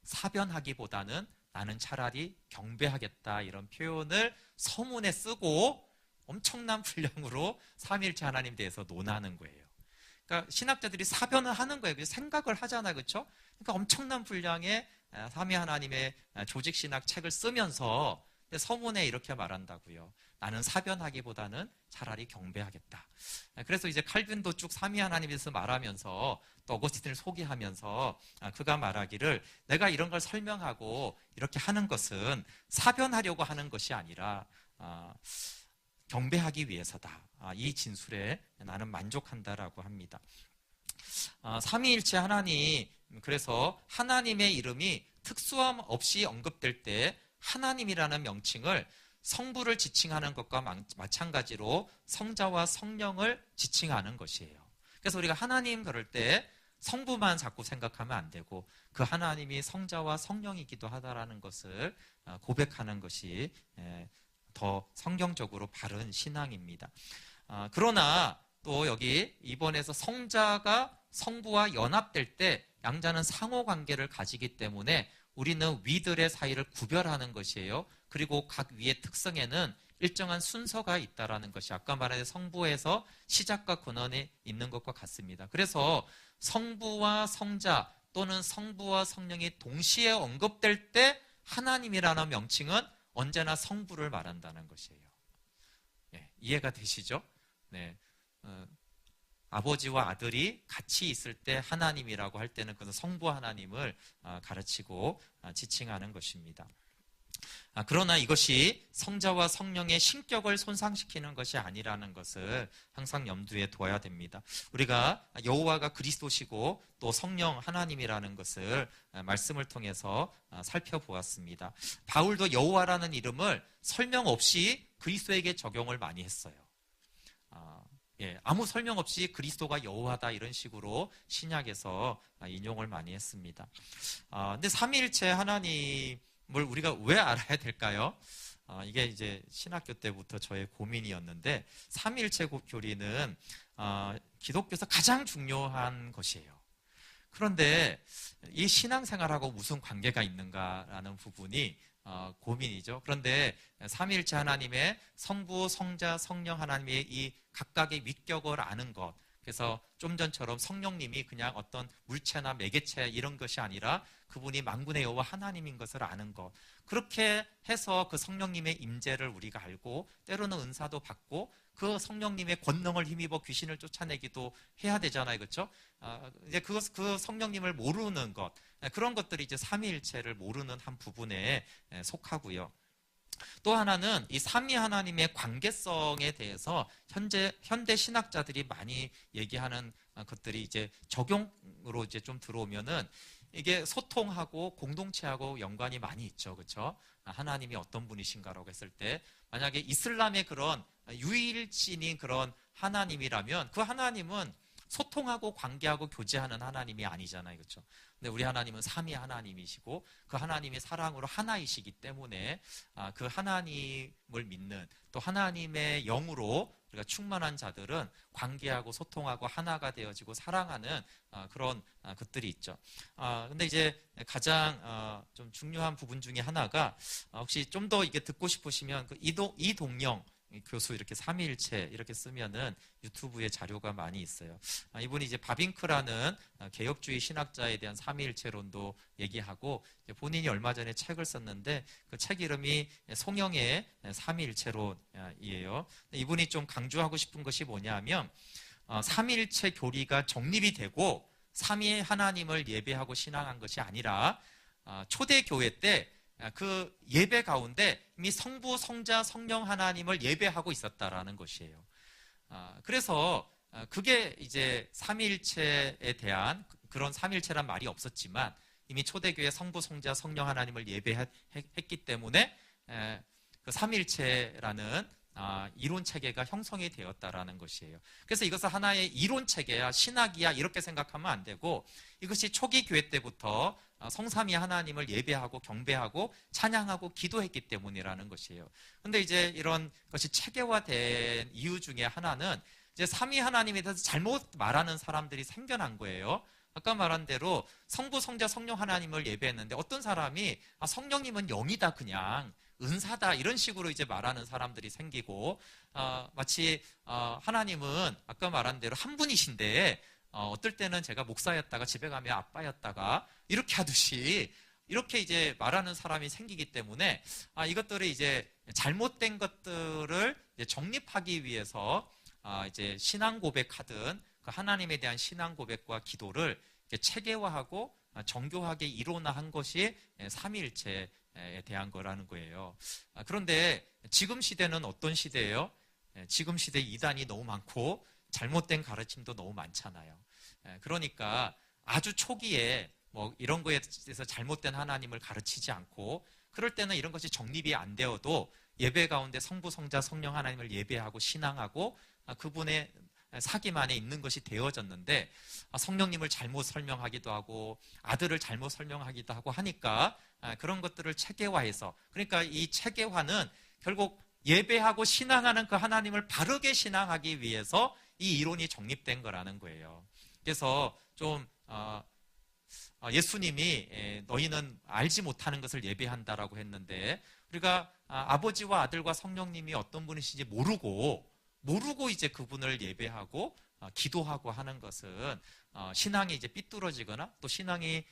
사변하기보다는 나는 차라리 경배하겠다 이런 표현을 서문에 쓰고 엄청난 분량으로 삼위일체 하나님에 대해서 논하는 거예요. 그러니까 신학자들이 사변을 하는 거예요. 생각을 하잖아요. 그렇죠? 그러니까 엄청난 분량의 삼위 하나님의 조직신학 책을 쓰면서 서문에 이렇게 말한다고요. 나는 사변하기보다는 차라리 경배하겠다. 그래서 이제 칼빈도 쭉 삼위 하나님에 대해서 말하면서 또 어거스틴을 소개하면서 그가 말하기를 내가 이런 걸 설명하고 이렇게 하는 것은 사변하려고 하는 것이 아니라 경배하기 위해서다. 이 진술에 나는 만족한다라고 합니다. 삼위일체 하나님, 그래서 하나님의 이름이 특수함 없이 언급될 때 하나님이라는 명칭을 성부를 지칭하는 것과 마찬가지로 성자와 성령을 지칭하는 것이에요. 그래서 우리가 하나님 그럴 때 성부만 자꾸 생각하면 안 되고 그 하나님이 성자와 성령이기도 하다라는 것을 고백하는 것이 더 성경적으로 바른 신앙입니다. 그러나 또 여기 이번에서 성자가 성부와 연합될 때 양자는 상호관계를 가지기 때문에 우리는 위들의 사이를 구별하는 것이에요. 그리고 각 위의 특성에는 일정한 순서가 있다라는 것이 아까 말한 성부에서 시작과 근원이 있는 것과 같습니다. 그래서 성부와 성자 또는 성부와 성령이 동시에 언급될 때 하나님이라는 명칭은 언제나 성부를 말한다는 것이에요. 네, 이해가 되시죠? 네, 아버지와 아들이 같이 있을 때 하나님이라고 할 때는 그것은 성부 하나님을 가르치고 지칭하는 것입니다. 그러나 이것이 성자와 성령의 신격을 손상시키는 것이 아니라는 것을 항상 염두에 둬야 됩니다. 우리가 여호와가 그리스도시고 또 성령 하나님이라는 것을 말씀을 통해서 살펴보았습니다. 바울도 여호와라는 이름을 설명 없이 그리스도에게 적용을 많이 했어요. 아무 설명 없이 그리스도가 여호와다 이런 식으로 신약에서 인용을 많이 했습니다. 근데 삼위일체 하나님을 우리가 왜 알아야 될까요? 이게 이제 신학교 때부터 저의 고민이었는데 삼위일체 교리는 기독교에서 가장 중요한 것이에요. 그런데 이 신앙생활하고 무슨 관계가 있는가라는 부분이 고민이죠. 그런데 삼위일체 하나님의 성부, 성자, 성령 하나님의 이 각각의 위격을 아는 것, 그래서 좀 전처럼 성령님이 그냥 어떤 물체나 매개체 이런 것이 아니라 그분이 만군의 여호와 하나님인 것을 아는 것, 그렇게 해서 그 성령님의 임재를 우리가 알고 때로는 은사도 받고 그 성령님의 권능을 힘입어 귀신을 쫓아내기도 해야 되잖아요. 그렇죠? 이제 그 성령님을 모르는 것, 그런 것들이 이제 삼위일체를 모르는 한 부분에 속하고요. 또 하나는 이 삼위 하나님의 관계성에 대해서 현대 신학자들이 많이 얘기하는 것들이 이제 적용으로 이제 좀 들어오면은 이게 소통하고 공동체하고 연관이 많이 있죠. 그렇죠? 하나님이 어떤 분이신가라고 했을 때 만약에 이슬람의 그런 유일신인 그런 하나님이라면 그 하나님은 소통하고 관계하고 교제하는 하나님이 아니잖아요. 그렇죠? 근데 우리 하나님은 삼위 하나님이시고 그 하나님이 사랑으로 하나이시기 때문에 그 하나님을 믿는 또 하나님의 영으로 우리가 충만한 자들은 관계하고 소통하고 하나가 되어지고 사랑하는 그런 것들이 있죠. 근데 이제 가장 좀 중요한 부분 중에 하나가 혹시 좀 더 이게 듣고 싶으시면 그 이동영 교수 이렇게 삼위일체 이렇게 쓰면은 유튜브에 자료가 많이 있어요. 이분이 이제 바빙크라는 개혁주의 신학자에 대한 삼위일체론도 얘기하고 본인이 얼마 전에 책을 썼는데 그 책 이름이 송영의 삼위일체론이에요. 이분이 좀 강조하고 싶은 것이 뭐냐면 삼위일체 교리가 정립이 되고 삼위 하나님을 예배하고 신앙한 것이 아니라 초대 교회 때 그 예배 가운데 이미 성부, 성자, 성령 하나님을 예배하고 있었다라는 것이에요. 그래서 그게 이제 삼위일체에 대한 그런 삼위일체란 말이 없었지만 이미 초대교회 성부, 성자, 성령 하나님을 예배했기 때문에 그 삼위일체라는 이론 체계가 형성이 되었다라는 것이에요. 그래서 이것은 하나의 이론 체계야, 신학이야 이렇게 생각하면 안 되고 이것이 초기 교회 때부터 성삼위 하나님을 예배하고 경배하고 찬양하고 기도했기 때문이라는 것이에요. 그런데 이제 이런 것이 체계화된 이유 중에 하나는 이제 삼위 하나님에 대해서 잘못 말하는 사람들이 생겨난 거예요. 아까 말한 대로 성부, 성자, 성령 하나님을 예배했는데 어떤 사람이 성령님은 영이다 그냥 은사다 이런 식으로 이제 말하는 사람들이 생기고 마치 하나님은 아까 말한 대로 한 분이신데 어떨 때는 제가 목사였다가 집에 가면 아빠였다가 이렇게 하듯이 이렇게 이제 말하는 사람이 생기기 때문에 이것들을 이제 잘못된 것들을 이제 정립하기 위해서 이제 신앙 고백하든 그 하나님에 대한 신앙 고백과 기도를 체계화하고 정교하게 이론화한 것이 삼위일체에 대한 거라는 거예요. 그런데 지금 시대는 어떤 시대예요? 지금 시대 이단이 너무 많고 잘못된 가르침도 너무 많잖아요. 그러니까 아주 초기에 뭐 이런 거에 대해서 잘못된 하나님을 가르치지 않고 그럴 때는 이런 것이 정립이 안 되어도 예배 가운데 성부, 성자, 성령 하나님을 예배하고 신앙하고 그분의 사귐 안에 있는 것이 되어졌는데 성령님을 잘못 설명하기도 하고 아들을 잘못 설명하기도 하고 하니까 그런 것들을 체계화해서 그러니까 이 체계화는 결국 예배하고 신앙하는 그 하나님을 바르게 신앙하기 위해서 이 이론이 정립된 거라는 거예요. 그래서 좀 예수님이 너희는 알지 못하는 것을 예배한다라고 했는데 우리가 아버지와 아들과 성령님이 어떤 분이신지 모르고 이제 그분을 예배하고 기도하고 하는 것은 신앙이 이제 삐뚤어지거나 또 신앙이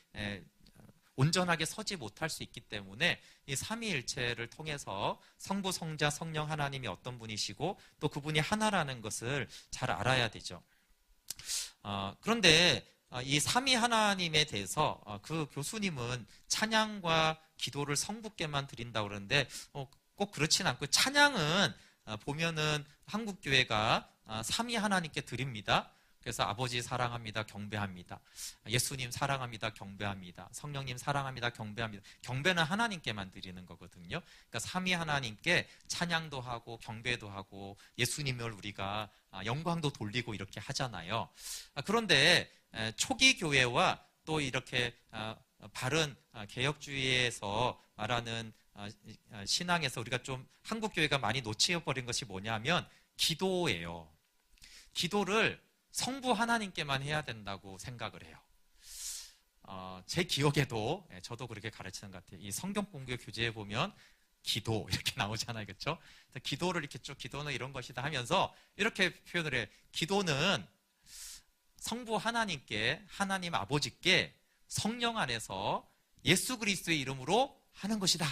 온전하게 서지 못할 수 있기 때문에 이 삼위일체를 통해서 성부, 성자, 성령 하나님이 어떤 분이시고 또 그분이 하나라는 것을 잘 알아야 되죠. 그런데 이 삼위 하나님에 대해서 그 교수님은 찬양과 기도를 성부께만 드린다고 그러는데 꼭 그렇진 않고 찬양은 보면은 한국교회가 삼위 하나님께 드립니다. 그래서 아버지 사랑합니다, 경배합니다. 예수님 사랑합니다, 경배합니다. 성령님 사랑합니다, 경배합니다. 경배는 하나님께만 드리는 거거든요. 그러니까 삼위 하나님께 찬양도 하고 경배도 하고 예수님을 우리가 영광도 돌리고 이렇게 하잖아요. 그런데 초기 교회와 또 이렇게 바른 개혁주의에서 말하는 신앙에서 우리가 좀 한국 교회가 많이 놓쳐버린 것이 뭐냐면 기도예요. 기도를 성부 하나님께만 해야 된다고 생각을 해요. 제 기억에도 저도 그렇게 가르치는 것 같아요. 이 성경 공부 교재에 보면 기도 이렇게 나오잖아요, 그렇죠? 기도를 이렇게 쭉 기도는 이런 것이다 하면서 이렇게 표현을 해. 기도는 성부 하나님께 하나님 아버지께 성령 안에서 예수 그리스도의 이름으로 하는 것이다.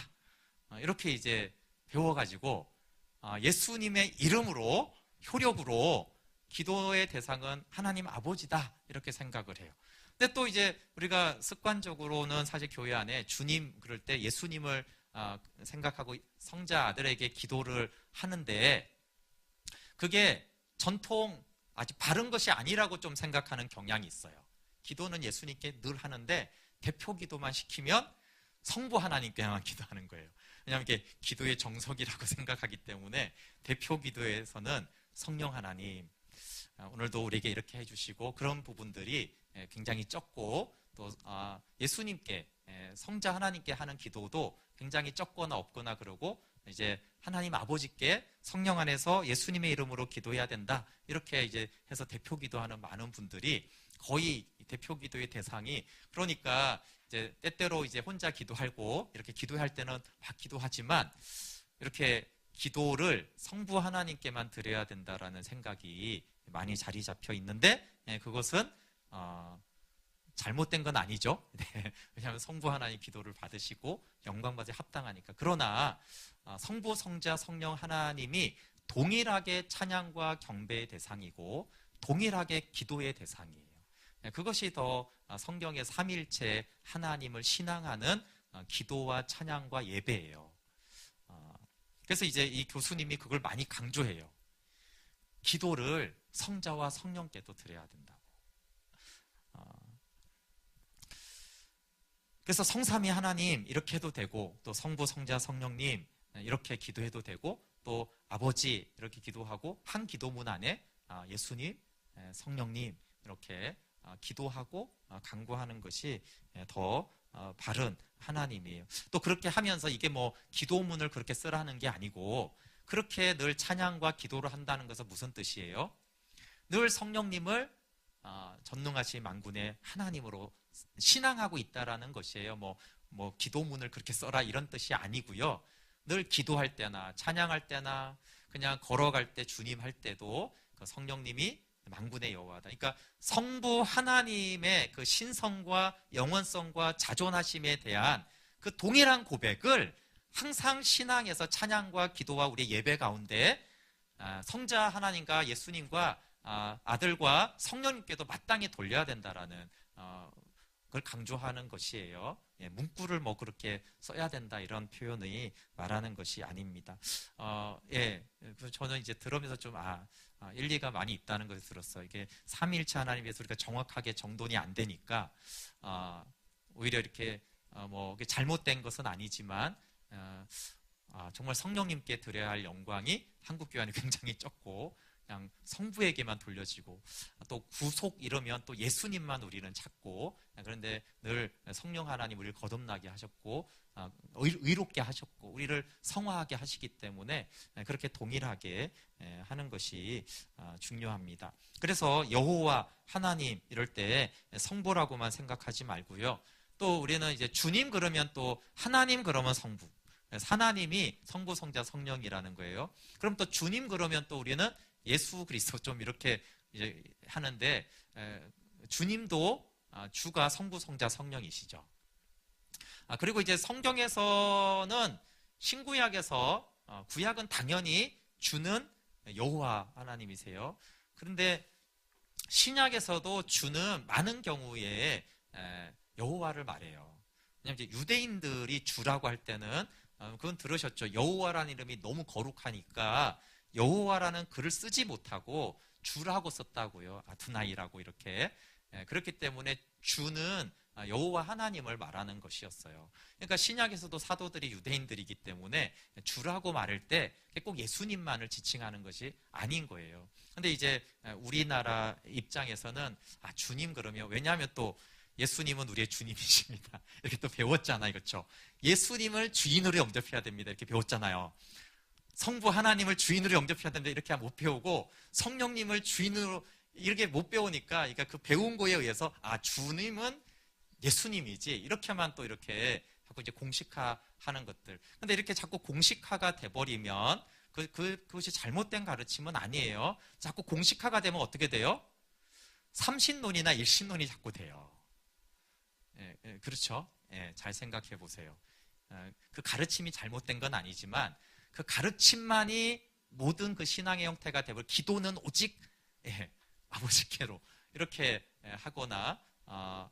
이렇게 이제 배워가지고 예수님의 이름으로 효력으로 기도의 대상은 하나님 아버지다 이렇게 생각을 해요. 근데 또 이제 우리가 습관적으로는 사실 교회 안에 주님 그럴 때 예수님을 생각하고 성자 아들에게 기도를 하는데 그게 전통 아주 바른 것이 아니라고 좀 생각하는 경향이 있어요. 기도는 예수님께 늘 하는데 대표 기도만 시키면 성부 하나님께만 기도하는 거예요. 왜냐하면 이게 기도의 정석이라고 생각하기 때문에 대표 기도에서는 성령 하나님 오늘도 우리에게 이렇게 해주시고 그런 부분들이 굉장히 적고 또 예수님께 성자 하나님께 하는 기도도 굉장히 적거나 없거나 그러고 이제 하나님 아버지께 성령 안에서 예수님의 이름으로 기도해야 된다 이렇게 이제 해서 대표 기도하는 많은 분들이 거의 대표 기도의 대상이 그러니까 이제 때때로 이제 혼자 기도하고 이렇게 기도할 때는 막 기도하지만 이렇게 기도를 성부 하나님께만 드려야 된다라는 생각이 많이 자리 잡혀 있는데 그것은 잘못된 건 아니죠. 네, 왜냐하면 성부 하나님 기도를 받으시고 영광받에 합당하니까. 그러나 성부, 성자, 성령 하나님이 동일하게 찬양과 경배의 대상이고 동일하게 기도의 대상이에요. 그것이 더 성경의 삼위일체 하나님을 신앙하는 기도와 찬양과 예배예요. 그래서 이제 이 교수님이 그걸 많이 강조해요. 기도를 성자와 성령께도 드려야 된다고. 그래서 성삼위 하나님 이렇게 해도 되고 또 성부, 성자, 성령님 이렇게 기도해도 되고 또 아버지 이렇게 기도하고 한 기도문 안에 예수님, 성령님 이렇게 기도하고 간구하는 것이 더 바른 하나님이에요. 또 그렇게 하면서 이게 뭐 기도문을 그렇게 쓰라는 게 아니고 그렇게 늘 찬양과 기도를 한다는 것은 무슨 뜻이에요? 늘 성령님을 전능하신 만군의 하나님으로 신앙하고 있다라는 것이에요. 뭐 기도문을 그렇게 써라 이런 뜻이 아니고요. 늘 기도할 때나 찬양할 때나 그냥 걸어갈 때 주님 할 때도 그 성령님이 만군의 여호와다. 그러니까 성부 하나님의 그 신성과 영원성과 자존하심에 대한 그 동일한 고백을 항상 신앙에서 찬양과 기도와 우리의 예배 가운데 성자 하나님과 예수님과 아들과 성령님께도 마땅히 돌려야 된다라는 그걸 강조하는 것이에요. 문구를 뭐 그렇게 써야 된다 이런 표현이 말하는 것이 아닙니다. 그래서 저는 이제 들으면서 좀 일리가 많이 있다는 것을 들었어요. 이게 삼위일체 하나님에서 우리가 정확하게 정돈이 안 되니까 오히려 이렇게 뭐 잘못된 것은 아니지만 정말 성령님께 드려야 할 영광이 한국교회는 굉장히 적고 그냥 성부에게만 돌려지고 또 구속 이러면 또 예수님만 우리는 찾고 그런데 늘 성령 하나님 우리를 거듭나게 하셨고 의롭게 하셨고 우리를 성화하게 하시기 때문에 그렇게 동일하게 하는 것이 중요합니다. 그래서 여호와 하나님 이럴 때 성부라고만 생각하지 말고요. 또 우리는 이제 주님 그러면 또 하나님 그러면 성부, 하나님이 성부, 성자, 성령이라는 거예요. 그럼 또 주님 그러면 또 우리는 예수 그리스도 좀 이렇게 이제 하는데 주님도 주가 성부, 성자, 성령이시죠. 그리고 이제 성경에서는 신구약에서 구약은 당연히 주는 여호와 하나님이세요. 그런데 신약에서도 주는 많은 경우에 여호와를 말해요. 왜냐하면 이제 유대인들이 주라고 할 때는 그건 들으셨죠. 여호와라는 이름이 너무 거룩하니까 여호와라는 글을 쓰지 못하고 주라고 썼다고요. 아드나이라고 이렇게. 그렇기 때문에 주는 여호와 하나님을 말하는 것이었어요. 그러니까 신약에서도 사도들이 유대인들이기 때문에 주라고 말할 때 꼭 예수님만을 지칭하는 것이 아닌 거예요. 근데 이제 우리나라 입장에서는 주님 그러면 왜냐하면 또 예수님은 우리의 주님이십니다. 이렇게 또 배웠잖아요. 그렇죠? 예수님을 주인으로 영접해야 됩니다. 이렇게 배웠잖아요. 성부 하나님을 주인으로 영접해야 된다 이렇게 못 배우고 성령님을 주인으로 이렇게 못 배우니까 그러니까 그 배운 거에 의해서 주님은 예수님이지 이렇게만 또 이렇게 자꾸 이제 공식화하는 것들. 근데 이렇게 자꾸 공식화가 돼버리면 그것이 잘못된 가르침은 아니에요. 자꾸 공식화가 되면 어떻게 돼요? 삼신론이나 일신론이 자꾸 돼요. 그렇죠? 잘 생각해 보세요. 그 가르침이 잘못된 건 아니지만 그 가르침만이 모든 그 신앙의 형태가 되고 기도는 오직 아버지께로 이렇게 하거나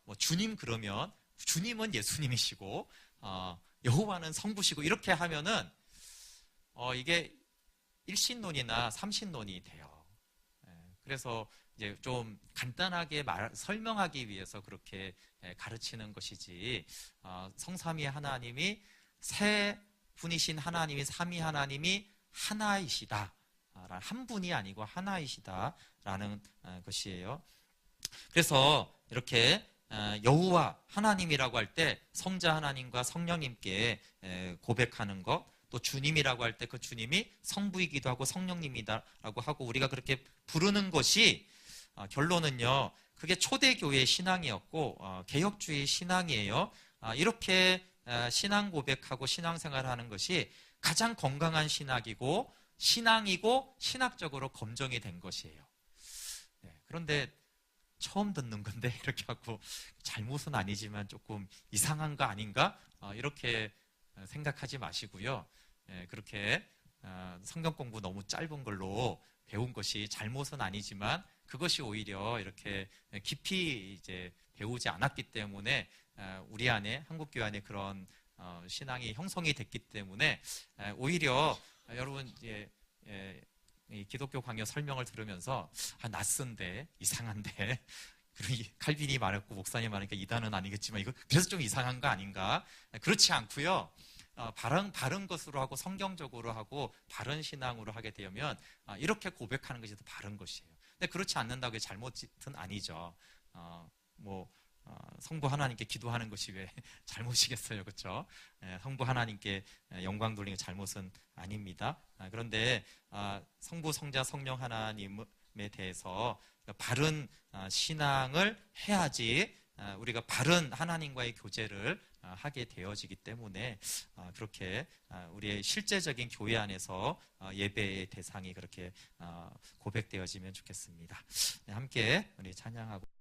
뭐 주님 그러면 주님은 예수님이시고 여호와는 성부시고 이렇게 하면은 이게 일신론이나 삼신론이 돼요. 그래서 이제 좀 간단하게 설명하기 위해서 그렇게 가르치는 것이지 성삼위 하나님이 세 분이신 하나님이 삼위 하나님이 하나이시다. 한 분이 아니고 하나이시다 된다라는 것이에요. 그래서 이렇게 여호와 하나님이라고 할 때 성자 하나님과 성령님께 고백하는 것, 또 주님이라고 할 때 그 주님이 성부이기도 하고 성령님이다라고 하고 우리가 그렇게 부르는 것이 결론은요, 그게 초대교회 신앙이었고 개혁주의 신앙이에요. 이렇게 신앙 고백하고 신앙생활하는 것이 가장 건강한 신앙이고 신학적으로 검증이 된 것이에요. 그런데 처음 듣는 건데 이렇게 하고 잘못은 아니지만 조금 이상한 거 아닌가? 이렇게 생각하지 마시고요. 그렇게 성경 공부 너무 짧은 걸로 배운 것이 잘못은 아니지만 그것이 오히려 이렇게 깊이 이제 배우지 않았기 때문에 우리 안에 한국교회 안에 그런 신앙이 형성이 됐기 때문에 오히려 여러분 이 기독교 강요 설명을 들으면서 낯선데 이상한데 그리고 칼빈이 말했고 목사님 말하니까 이단은 아니겠지만 이거 그래서 좀 이상한 거 아닌가? 그렇지 않고요. 바른 것으로 하고 성경적으로 하고 바른 신앙으로 하게 되면 이렇게 고백하는 것이 더 바른 것이에요. 근데 그렇지 않는다고 해서 잘못은 아니죠. 성부 하나님께 기도하는 것이 왜 잘못이겠어요, 그렇죠? 성부 하나님께 영광 돌리는 게 잘못은 아닙니다. 그런데 성부, 성자, 성령 하나님에 대해서 바른 신앙을 해야지 우리가 바른 하나님과의 교제를 하게 되어지기 때문에 그렇게 우리의 실제적인 교회 안에서 예배의 대상이 그렇게 고백되어지면 좋겠습니다. 함께 우리 찬양하고